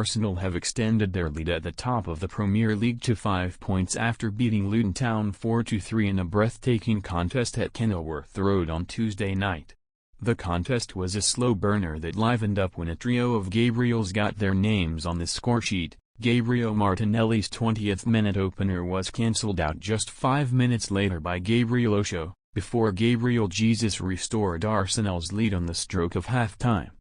Arsenal have extended their lead at the top of the Premier League to 5 points after beating Luton Town 4-3 in a breathtaking contest at Kenilworth Road on Tuesday night. The contest was a slow burner that livened up when a trio of Gabriels got their names on the scoresheet. Gabriel Martinelli's 20th-minute opener was cancelled out just 5 minutes later by Gabriel Osho, before Gabriel Jesus restored Arsenal's lead on the stroke of half-time.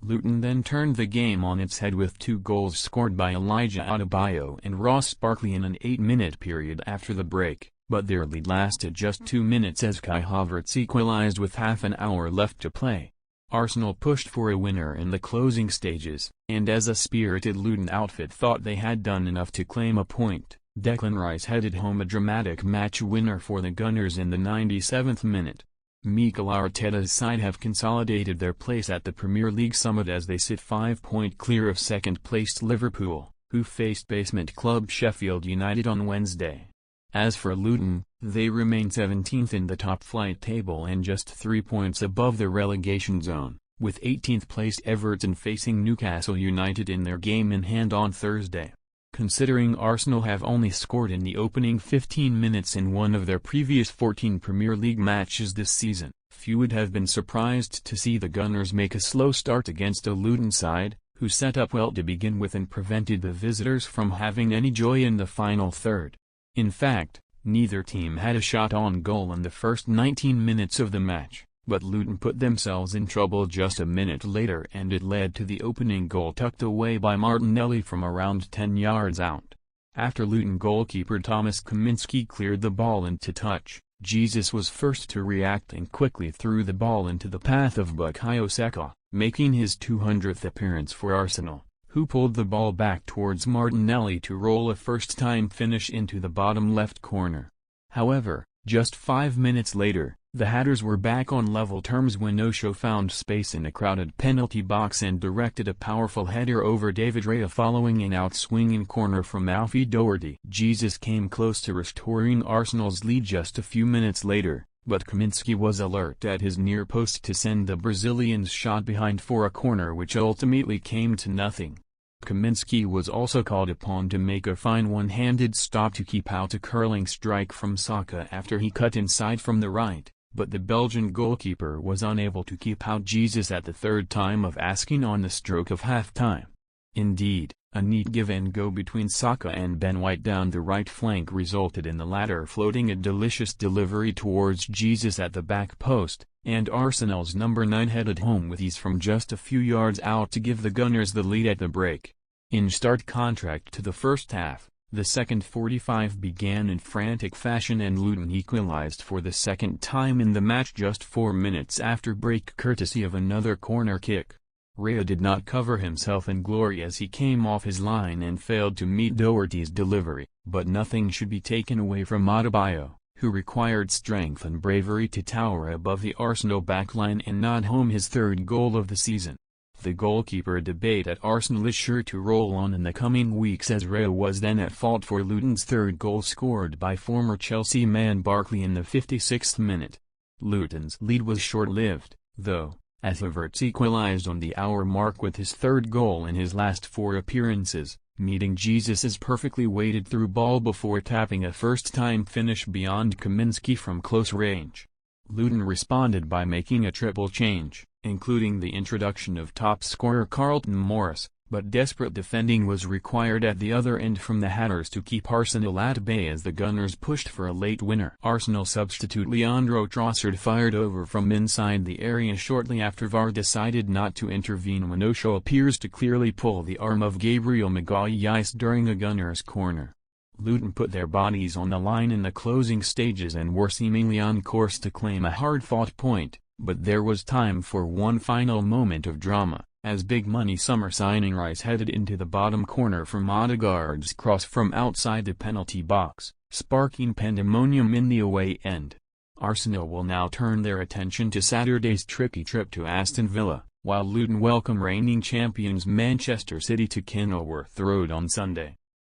Luton then turned the game on its head with 2 goals scored by Elijah Adebayo and Ross Barkley in an 8-minute period after the break, but their lead lasted just 2 minutes as Kai Havertz equalized with half an hour left to play. Arsenal pushed for a winner in the closing stages, and as a spirited Luton outfit thought they had done enough to claim a point, Declan Rice headed home a dramatic match winner for the Gunners in the 97th minute. Mikel Arteta's side have consolidated their place at the Premier League summit as they sit 5 points clear of second-placed Liverpool, who faced basement club Sheffield United on Wednesday. As for Luton, they remain 17th in the top-flight table and just 3 points above the relegation zone, with 18th-placed Everton facing Newcastle United in their game in hand on Thursday. Considering Arsenal have only scored in the opening 15 minutes in one of their previous 14 Premier League matches this season, few would have been surprised to see the Gunners make a slow start against a Luton side, who set up well to begin with and prevented the visitors from having any joy in the final third. In fact, neither team had a shot on goal in the first 19 minutes of the match, but Luton put themselves in trouble just a minute later and it led to the opening goal tucked away by Martinelli from around 10 yards out. After Luton goalkeeper Thomas Kaminski cleared the ball into touch, Jesus was first to react and quickly threw the ball into the path of Bukayo Saka, making his 200th appearance for Arsenal, who pulled the ball back towards Martinelli to roll a first-time finish into the bottom left corner. However, just 5 minutes later, the Hatters were back on level terms when Osho found space in a crowded penalty box and directed a powerful header over David Raya following an out-swinging corner from Alfie Doherty. Jesus came close to restoring Arsenal's lead just a few minutes later, but Kaminski was alert at his near post to send the Brazilian's shot behind for a corner which ultimately came to nothing. Kaminski was also called upon to make a fine one-handed stop to keep out a curling strike from Saka after he cut inside from the right, but the Belgian goalkeeper was unable to keep out Jesus at the third time of asking on the stroke of half-time. Indeed, a neat give-and-go between Saka and Ben White down the right flank resulted in the latter floating a delicious delivery towards Jesus at the back post, and Arsenal's number 9 headed home with ease from just a few yards out to give the Gunners the lead at the break. In stark contrast to the first half, the second 45 began in frantic fashion and Luton equalized for the second time in the match just 4 minutes after break courtesy of another corner kick. Raya did not cover himself in glory as he came off his line and failed to meet Doherty's delivery, but nothing should be taken away from Adebayo, who required strength and bravery to tower above the Arsenal backline and nod home his third goal of the season. The goalkeeper debate at Arsenal is sure to roll on in the coming weeks as Raya was then at fault for Luton's third goal scored by former Chelsea man Barkley in the 56th minute. Luton's lead was short-lived, though, as Havertz equalized on the hour mark with his third goal in his last 4 appearances, meeting Jesus's perfectly weighted through ball before tapping a first-time finish beyond Kaminski from close range. Luton responded by making a triple change, including the introduction of top scorer Carlton Morris, but desperate defending was required at the other end from the Hatters to keep Arsenal at bay as the Gunners pushed for a late winner. Arsenal substitute Leandro Trossard fired over from inside the area shortly after VAR decided not to intervene when Osho appears to clearly pull the arm of Gabriel Magalhaes during a Gunners corner. Luton put their bodies on the line in the closing stages and were seemingly on course to claim a hard-fought point, but there was time for one final moment of drama, as big-money summer signing Rice headed into the bottom corner from Odegaard's cross from outside the penalty box, sparking pandemonium in the away end. Arsenal will now turn their attention to Saturday's tricky trip to Aston Villa, while Luton welcome reigning champions Manchester City to Kenilworth Road on Sunday.